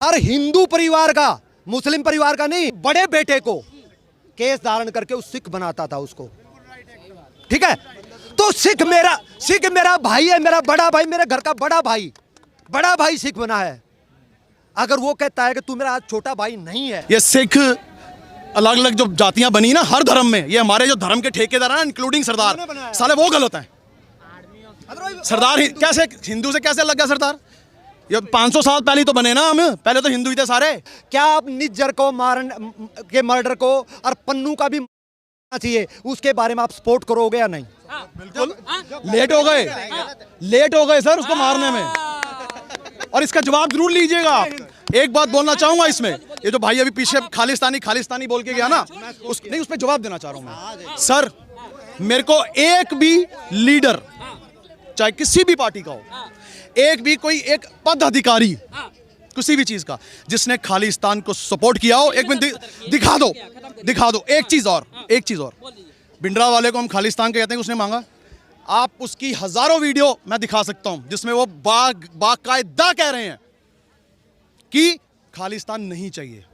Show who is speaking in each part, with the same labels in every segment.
Speaker 1: हर हिंदू परिवार का, मुस्लिम परिवार का नहीं, बड़े बेटे को केस धारण करके उस सिख बनाता था उसको। ठीक है, तो सिख मेरा भाई है, मेरा बड़ा भाई, मेरे घर का बड़ा भाई सिख बना है। अगर वो कहता है कि तू मेरा छोटा भाई नहीं है,
Speaker 2: ये सिख अलग अलग जो जातियां बनी ना हर धर्म में, ये हमारे जो धर्म के ठेकेदार हैं इंक्लूडिंग सरदार, साले वो गलत हैं। सरदार कैसे हिंदू से कैसे लग गया सरदार? ये 500 साल पहले तो बने ना, हम पहले तो हिंदू ही थे सारे।
Speaker 1: क्या आप निज्जर को मर्डर को और पन्नू का भी चाहिए, उसके बारे में आप सपोर्ट करोगे या नहीं?
Speaker 2: बिल्कुल लेट हो गए सर उसको मारने में, और इसका जवाब जरूर लीजिएगा आप। एक बात बोलना चाहूंगा इसमें, ये जो भाई अभी पीछे खालिस्तानी बोल के गया ना, उस पे जवाब देना चाह रहा हूं मैं। सर मेरे को एक भी लीडर चाहे किसी भी पार्टी का हो, एक भी कोई एक पद अधिकारी किसी भी चीज का जिसने खालिस्तान को सपोर्ट किया हो, एक मिनट दिखा दो। एक चीज और भिंडरा वाले को हम खालिस्तान के कहते हैं, उसने मांगा, आप उसकी हजारों वीडियो मैं दिखा सकता हूं जिसमें वो बाकायदा कह रहे हैं कि खालिस्तान नहीं चाहिए।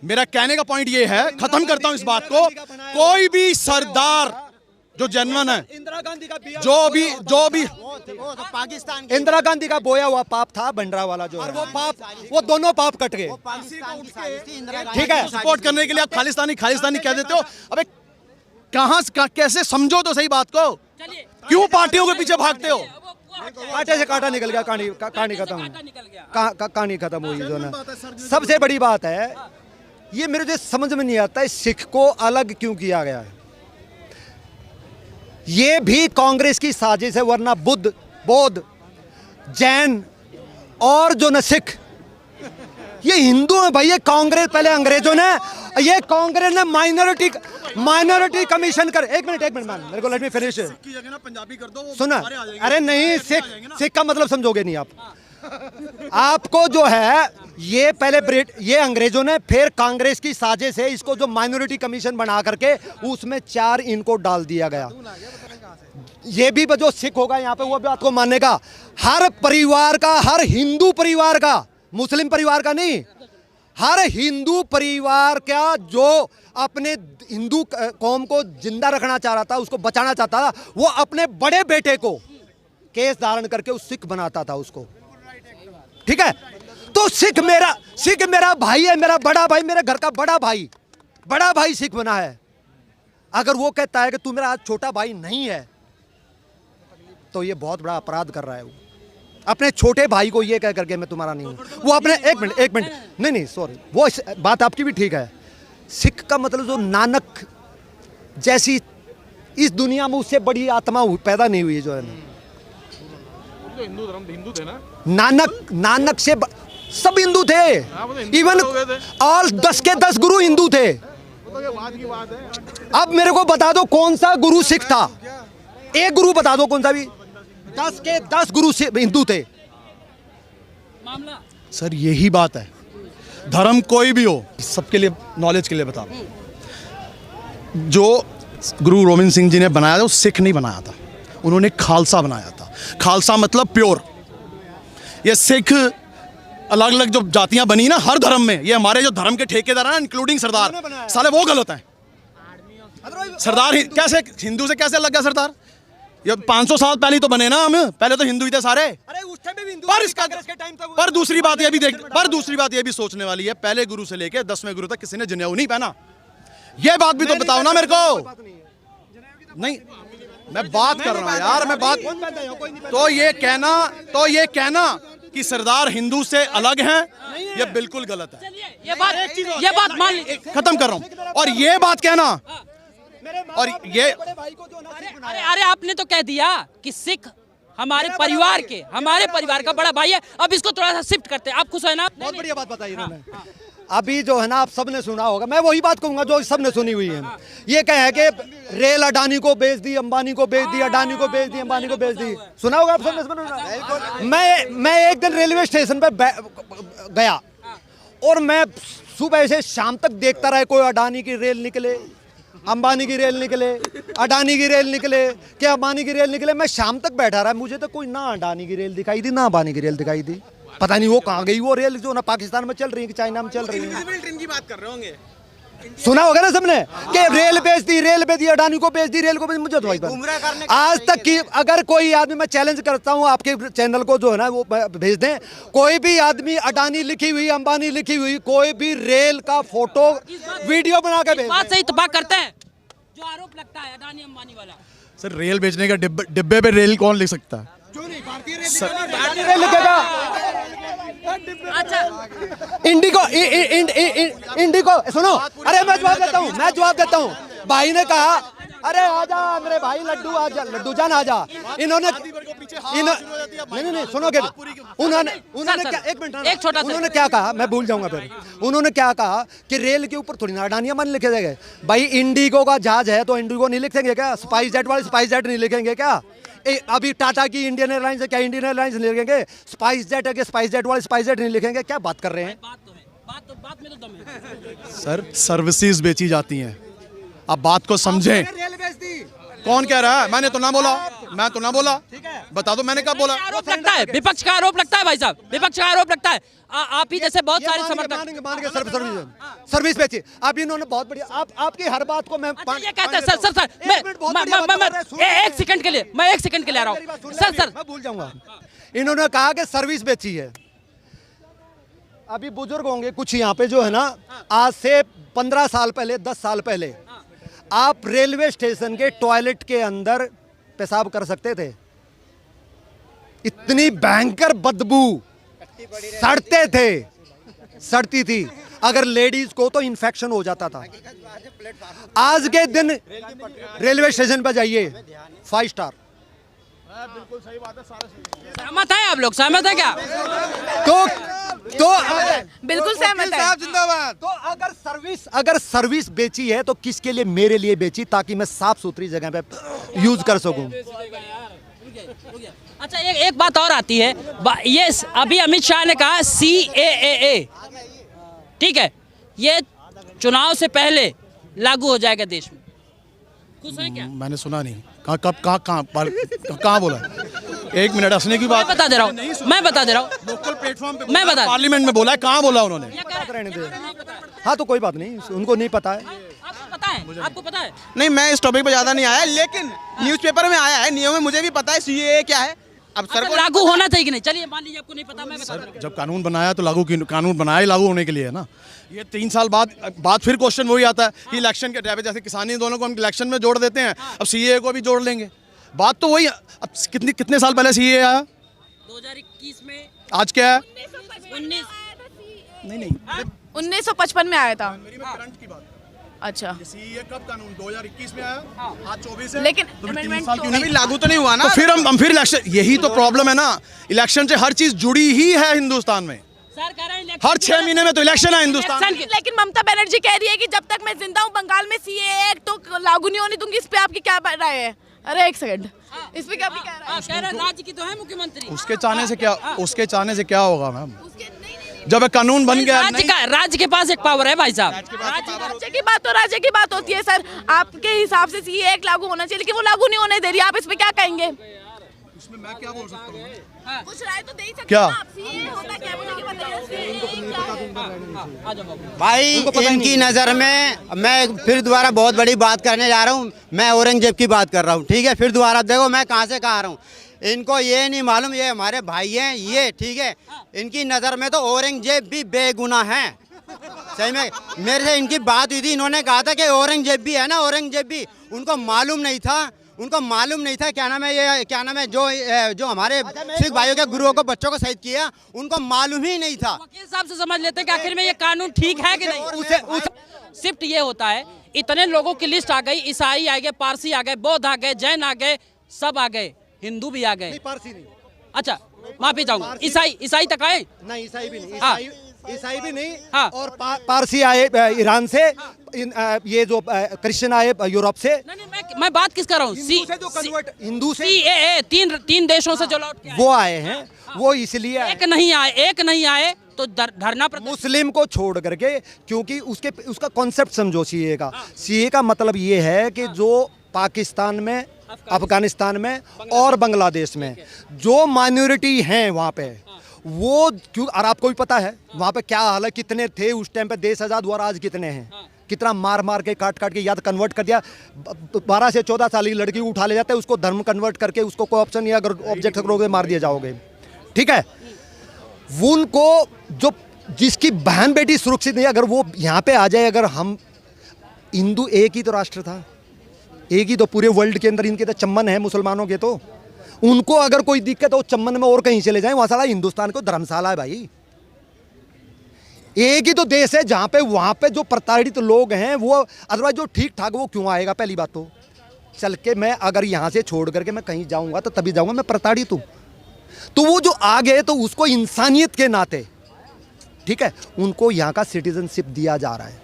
Speaker 2: मेरा कहने का पॉइंट ये है, खत्म करता हूं इस बात को, कोई भी सरदार जो जेन्युइन है,
Speaker 1: इंदिरा गांधी का
Speaker 2: जो भी
Speaker 1: पाकिस्तान, इंदिरा गांधी का बोया हुआ पाप था भंडरा वाला जो, और वो दोनों पाप कट गए। ठीक है,
Speaker 2: सपोर्ट करने के लिए आप खालिस्तानी कह देते हो। अबे कैसे समझो तो सही बात को, क्यों पार्टियों के पीछे भागते हो?
Speaker 1: कांटे से कांटा निकल गया, कहानी खत्म हुई जो ना। सबसे बड़ी बात है, ये मेरे जो समझ में नहीं आता है, सिख को अलग क्यों किया गया है? ये भी कांग्रेस की साजिश है, वरना बुद्ध, बौद्ध, जैन और जो न सिख ये हिंदू है भाई। ये कांग्रेस पहले अंग्रेजों ने, ये कांग्रेस ने माइनॉरिटी कमीशन कर। एक मिनट मैन, मेरे को लेट मी फिनिश।
Speaker 2: पंजाबी कर दो,
Speaker 1: सुना, अरे नहीं, सिख का मतलब समझोगे नहीं आप। आपको जो है ये पहले ये अंग्रेजों ने, फिर कांग्रेस की साजिश है, इसको जो माइनॉरिटी कमीशन बना करके उसमें 4 इनको डाल दिया गया। ये भी जो सिख होगा यहाँ पे वो बात को मानने का, हर परिवार का, हर हिंदू परिवार का, मुस्लिम परिवार का नहीं, हर हिंदू परिवार का जो अपने हिंदू कौम को जिंदा रखना चाह रहा था, उसको बचाना चाहता था, वो अपने बड़े बेटे को केस धारण करके उस सिख बनाता था उसको। ठीक है, तो सिख मेरा भाई है, मेरा बड़ा भाई, मेरे घर का बड़ा भाई सिख बना है। अगर वो कहता है कि तू मेरा छोटा भाई नहीं है, तो ये बहुत बड़ा अपराध कर रहा है। वो अपने छोटे भाई को ये कह करके मैं तुम्हारा नहीं हूं, वो अपने एक मिनट नहीं सॉरी, वो बात आपकी भी ठीक है। सिख का मतलब जो नानक जैसी इस दुनिया में उससे बड़ी आत्मा पैदा नहीं हुई जो है ना। हिंदू थे ना, नानक से सब हिंदू थे, इवन ऑल 10 के 10 गुरु हिंदू थे। अब मेरे को बता दो कौन सा गुरु सिख था, एक गुरु बता दो कौन सा भी। 10 के 10 गुरु हिंदू थे।
Speaker 2: सर यही बात है, धर्म कोई भी हो, सबके लिए नॉलेज के लिए बता रहा हूं, जो गुरु गोविंद सिंह जी ने बनाया था वो सिख नहीं बनाया था, उन्होंने खालसा बनाया था। खालसा मतलब प्योर। ये सिख अलग अलग जो जातियां बनी ना हर धर्म में, ये हमारे जो धर्म के ठेकेदार हैं इंक्लूडिंग सरदार, साले वो गलत हैं। सरदार कैसे हिंदू से कैसे लग गया सरदार? ये 500 साल पहले तो बने ना, हम पहले तो हिंदू ही थे सारे।
Speaker 1: अरे उस टाइम भी हिंदू,
Speaker 2: पर दूसरी बात ये भी सोचने वाली है, पहले गुरु से लेके 10वें गुरु तक किसी ने जनेऊ नहीं पहना। ये बात भी तो बताओ ना मेरे को। नहीं, मैं बात कर रहा हूं यार, मैं बात। तो ये कहना कि सरदार हिंदू से अलग हैं, ये बिल्कुल गलत है।
Speaker 3: ये बात मान लीजिए,
Speaker 2: खत्म कर रहा हूं। और ये बात कहना, और ये
Speaker 3: अरे आपने तो कह दिया कि सिख हमारे परिवार का बड़ा भाई है। अब इसको थोड़ा सा शिफ्ट करते हैं, आप खुश है ना?
Speaker 1: बहुत बढ़िया बात बताई इन्होंने। अभी जो है ना, आप सबने सुना होगा, मैं वही बात कहूंगा जो सबने सुनी हुई है। ये कहे कि रेल अडानी को बेच दी, अंबानी को बेच दी, अडानी को बेच दी, अंबानी को बेच दी। सुना होगा आप सबने? मैं एक दिन रेलवे स्टेशन पे गया और मैं सुबह से शाम तक देखता रहा, कोई अडानी की रेल निकले, अंबानी की रेल निकले, अडानी की रेल निकले, क्या अंबानी की रेल निकले। मैं शाम तक बैठा रहा, मुझे तो कोई ना अडानी की रेल दिखाई दी ना अंबानी की रेल दिखाई दी। पता नहीं वो कहाँ गई वो रेल जो ना पाकिस्तान में चल रही है कि चाइना में चल रही है।
Speaker 4: इनविजिबल ट्रेन की बात कर रहे होंगे।
Speaker 1: सुना होगा ना सबने कि रेल बेच दी अडानी को बेच दी, रेल को बेच दी। मुझे तो भाई आज तक की अगर कोई आदमी, मैं चैलेंज करता हूँ आपके चैनल को जो है ना वो भेज दें, कोई भी आदमी अडानी लिखी हुई, अंबानी लिखी हुई कोई भी रेल का फोटो वीडियो बना के भेज
Speaker 3: बात से इत्तेफाक करते हैं जो आरोप लगता है अडानी अंबानी वाला।
Speaker 2: सर रेल बेचने का डिब्बे पे रेल कौन लिख सकता है?
Speaker 1: रेल लिखेगा।
Speaker 3: अच्छा
Speaker 1: इंडिको सुनो, अरे मैं जवाब देता हूँ भाई ने कहा अरे आजा मेरे भाई लड्डू जान आजा। इन्होंने नहीं सुनोगे, उन्होंने क्या, एक मिनट,
Speaker 3: एक छोटा सा,
Speaker 1: उन्होंने क्या कहा, मैं भूल जाऊंगा फिर। उन्होंने क्या कहा कि रेल के ऊपर थोड़ी ना अडानी अंबानी लिखे जाएंगे। भाई इंडिगो का जहाज है तो इंडिगो नहीं लिखेंगे क्या? स्पाइस जेट वाले स्पाइस जेट नहीं लिखेंगे क्या? अभी टाटा की इंडियन एयरलाइंस है, क्या इंडियन एयरलाइंस नहीं लिखेंगे? स्पाइस जेट है कि स्पाइस जेट वाले स्पाइस जेट नहीं लिखेंगे? क्या बात कर रहे हैं?
Speaker 3: बात में तो दम है।
Speaker 2: सर सर्विसेज बेची जाती हैं, आप बात को समझें।
Speaker 1: रेल बेच दी।
Speaker 2: कौन कह रहा है? मैंने तो ना बोला, बता दो मैंने कब बोला?
Speaker 3: आरोप लगता है, विपक्ष का आरोप लगता है भाई साहब, विपक्ष का आरोप लगता है। आप ही जैसे बहुत सारे समर्थक
Speaker 1: मान के सर्विस बेची। अब इन्होंने बहुत बढ़िया, आपकी हर बात को मैं
Speaker 3: ये कहते हैं सर एक सेकंड के लिए, मैं एक सेकंड के लिए आ रहा हूँ सर
Speaker 1: मैं भूल जाऊंगा। इन्होंने कहा कि सर्विस बेची है। अभी बुजुर्ग होंगे कुछ यहाँ पे जो है ना, आज से 15 साल पहले, 10 साल पहले आप रेलवे स्टेशन के टॉयलेट के अंदर पेशाब कर सकते थे? इतनी भयंकर बदबू सड़ती थी। अगर लेडीज को तो इन्फेक्शन हो जाता था। आज के दिन रेलवे स्टेशन पर जाइए, 5 स्टार।
Speaker 3: सहमत है आप लोग? सहमत है क्या?
Speaker 1: तो
Speaker 5: बिल्कुल सहमत है।
Speaker 1: जिंदाबाद। तो अगर सर्विस बेची है तो किसके लिए? मेरे लिए बेची, ताकि मैं साफ सुथरी जगह पे यूज कर सकूं।
Speaker 3: अच्छा एक बात और आती है, ये अभी अमित शाह ने कहा CAA, ठीक है, ये चुनाव से पहले लागू हो जाएगा देश में। खुश है क्या?
Speaker 2: मैंने सुना नहीं, कहाँ बोला? एक मिनट, हंसने की बात
Speaker 3: मैं बता दे रहा हूँ
Speaker 2: लोकल प्लेटफॉर्म पे
Speaker 3: मैं बता,
Speaker 2: पार्लियामेंट में बोला है, कहाँ बोला उन्होंने?
Speaker 1: हाँ तो कोई बात नहीं, उनको नहीं पता है।
Speaker 3: आपको पता है?
Speaker 4: नहीं, मैं इस टॉपिक पे ज्यादा नहीं आया, लेकिन न्यूज़पेपर में आया है, नियम में मुझे भी पता है CAA क्या है। अब सर को
Speaker 3: लागू होना चाहिए कि नहीं? चलिए मान लीजिए आपको नहीं पता, मैं बता दूं।
Speaker 2: जब कानून बनाया तो कानून बनाया ही लागू होने के लिए है ना। ये 3 साल बाद फिर क्वेश्चन वही आता है कि इलेक्शन के टाइम पे जैसे किसानी दोनों को हम इलेक्शन में जोड़ देते हैं, अब CAA को भी जोड़ लेंगे। बात तो वही। अब कितने साल पहले CAA आया?
Speaker 3: 2021 में।
Speaker 2: आज क्या है?
Speaker 3: 19
Speaker 2: नहीं
Speaker 5: 1955 में आया था।
Speaker 2: करंट की बात।
Speaker 5: अच्छा,
Speaker 2: CAA कब कानून 2021 में आया? आज 24 है।
Speaker 5: लेकिन
Speaker 2: तो फिर 3
Speaker 5: amendment
Speaker 2: साल क्यों
Speaker 4: अभी
Speaker 2: नहीं?
Speaker 4: लागू तो नहीं हुआ ना।
Speaker 2: तो फिर हम फिर इलेक्शन, यही तो प्रॉब्लम है ना। इलेक्शन से हर चीज जुड़ी ही है हिंदुस्तान में।
Speaker 3: सर कह रहे हैं
Speaker 2: हर 6 महीने में तो इलेक्शन है हिंदुस्तान में।
Speaker 5: लेकिन ममता बनर्जी कह रही है कि जब तक मैं जिंदा हूँ बंगाल में CAA तो लागू नहीं होने दूंगी। इस पे आपकी क्या राय है? अरे एक सेकंड, इस पे क्या आपकी क्या राय है?
Speaker 3: कह रहे हैं राज्य की तो है मुख्यमंत्री।
Speaker 2: उसके चाहने से क्या होगा मैम? जब एक कानून बन गया
Speaker 3: राज्य के पास एक पावर है भाई साहब।
Speaker 5: राज्य की बात होती है सर। आपके हिसाब से CAA लागू होना चाहिए, लेकिन वो लागू नहीं होने दे रही। आप इस पे क्या कहेंगे?
Speaker 2: इसमें मैं क्या बोल सकता हूँ?
Speaker 5: कुछ राय तो दे ही सकते
Speaker 2: क्या?
Speaker 5: हैं आप। CAA होता क्या है? मुझे क्या बताइए।
Speaker 6: भाई इनकी नज़र में मैं फिर दोबारा बहुत बड़ी बात करने जा रहा हूँ। मैं औरंगजेब की बात कर रहा हूँ, ठीक है? फिर दोबारा देखो मैं कहाँ से कहाँ आ रहा हूँ। इनको ये नहीं मालूम ये हमारे भाई हैं, ये ठीक है। इनकी नज़र में तो औरंगजेब भी बेगुनाह है। सही में मेरे से इनकी बात हुई थी, इन्होंने कहा था कि औरंगजेब भी है ना, औरंगजेब भी। उनको मालूम नहीं था क्या नाम है, ये क्या नाम है, जो हमारे सिख भाइयों के गुरुओं को बच्चों को शहीद किया, उनको मालूम ही नहीं था।
Speaker 3: वकील हिसाब से समझ लेते हैं कि आखिर में ये कानून ठीक है कि नहीं। शिफ्ट ये होता है, इतने लोगों की लिस्ट आ गई, ईसाई आ गए, पारसी आ गए, बौद्ध आ गए, जैन आ गए, सब आ गए, हिंदू भी आ गए।
Speaker 1: पारसी नहीं,
Speaker 3: अच्छा माफी चाहूंगा, ईसाई तक आए।
Speaker 1: नहीं ईसाई भी नहीं,
Speaker 3: हाँ।
Speaker 1: ईसाई भी नहीं।
Speaker 3: हाँ।
Speaker 1: और पारसी आए ईरान से, ये जो क्रिश्चियन आए यूरोप से।
Speaker 3: नहीं, मैं बात किस कर रहा हूँ?
Speaker 1: हिंदू से
Speaker 3: CAA तीन देशों से जो लौट के आए।
Speaker 1: वो आए हैं, वो इसलिए
Speaker 3: एक नहीं आए तो धरना प्रदर्शन।
Speaker 1: मुस्लिम को छोड़ करके, क्योंकि उसका कॉन्सेप्ट समझो। CAA का मतलब ये है कि जो पाकिस्तान में, अफगानिस्तान में और बांग्लादेश में जो माइनॉरिटी हैं वहाँ पे, वो क्यों, और आपको भी पता है वहाँ पे क्या हाल है, कितने थे उस टाइम पे देश आज़ाद हुआ, आज कितने हैं, कितना मार मार के काट काट के याद कन्वर्ट कर दिया। 12 से 14 साल की लड़की को उठा ले जाते हैं, उसको धर्म कन्वर्ट करके उसको कोई ऑप्शन या अगर ऑब्जेक्ट करोगे मार दिया जाओगे, ठीक है। उनको जो जिसकी बहन बेटी सुरक्षित नहीं, अगर वो यहाँ पे आ जाए, अगर हम हिंदू, एक ही तो राष्ट्र था, एक ही तो पूरे वर्ल्ड के अंदर इनके तो चम्मन है मुसलमानों के, तो उनको अगर कोई दिक्कत हो चम्मन में और कहीं चले जाएं, वहाँ साला हिंदुस्तान को धर्मशाला है भाई। एक ही तो देश है जहाँ पे, वहाँ पे जो प्रताड़ित लोग हैं वो, अदरवाइज जो ठीक ठाक वो क्यों आएगा। पहली बात तो चल के मैं अगर यहाँ से छोड़ करके मैं कहीं जाऊँगा तो तभी जाऊँगा, मैं प्रताड़ित हूँ। तो वो जो आ गए तो उसको इंसानियत के नाते, ठीक है, उनको यहाँ का सिटीजनशिप दिया जा रहा है।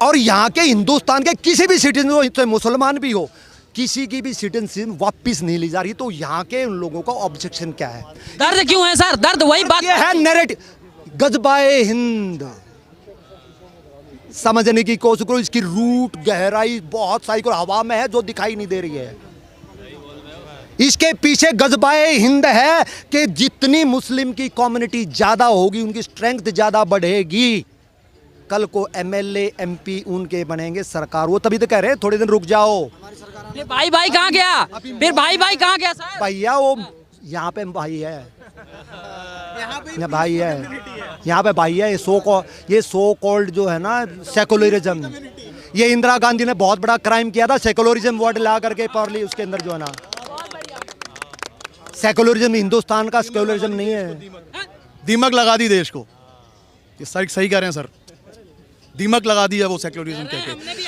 Speaker 1: और यहाँ के हिंदुस्तान के किसी भी सिटीजन हो, चाहे मुसलमान भी हो, किसी की भी सिटीजनशिप वापस नहीं ली जा रही। तो यहाँ के उन लोगों का ऑब्जेक्शन क्या है?
Speaker 3: दर्द क्यों है सर? दर्द वही बात
Speaker 1: ये है नैरेटिव, गजबाए हिंद समझने की कोशिश करो। इसकी रूट गहराई बहुत सारी को हवा में है जो दिखाई नहीं दे रही है। इसके पीछे गजबाए हिंद है कि जितनी मुस्लिम की कम्युनिटी ज्यादा होगी उनकी स्ट्रेंथ ज्यादा बढ़ेगी। कल को एमएलए एमपी उनके बनेंगे सरकार, वो तभी तो कह रहे हैं थोड़े दिन रुक जाओ।
Speaker 3: फिर भाई भाई कहाँ गया? फिर भाई भाई कहाँ गया सर?
Speaker 1: भैया वो यहाँ पे भाई है, यहाँ भाई है, यहाँ पे भाई है। ये सो कॉल्ड जो है ना सेकुलरिज्म, ये इंदिरा गांधी ने बहुत बड़ा क्राइम किया था, सेकुलरिज्म वर्ड ला करके पढ़ उसके अंदर जो है ना, सेकुलरिज्म हिंदुस्तान का सेकुलरिज्म नहीं है।
Speaker 2: दीमक लगा दी देश को, ये सही कह रहे हैं सर, दीमक लगा दिया वो सेक्युलरिज्म कह के।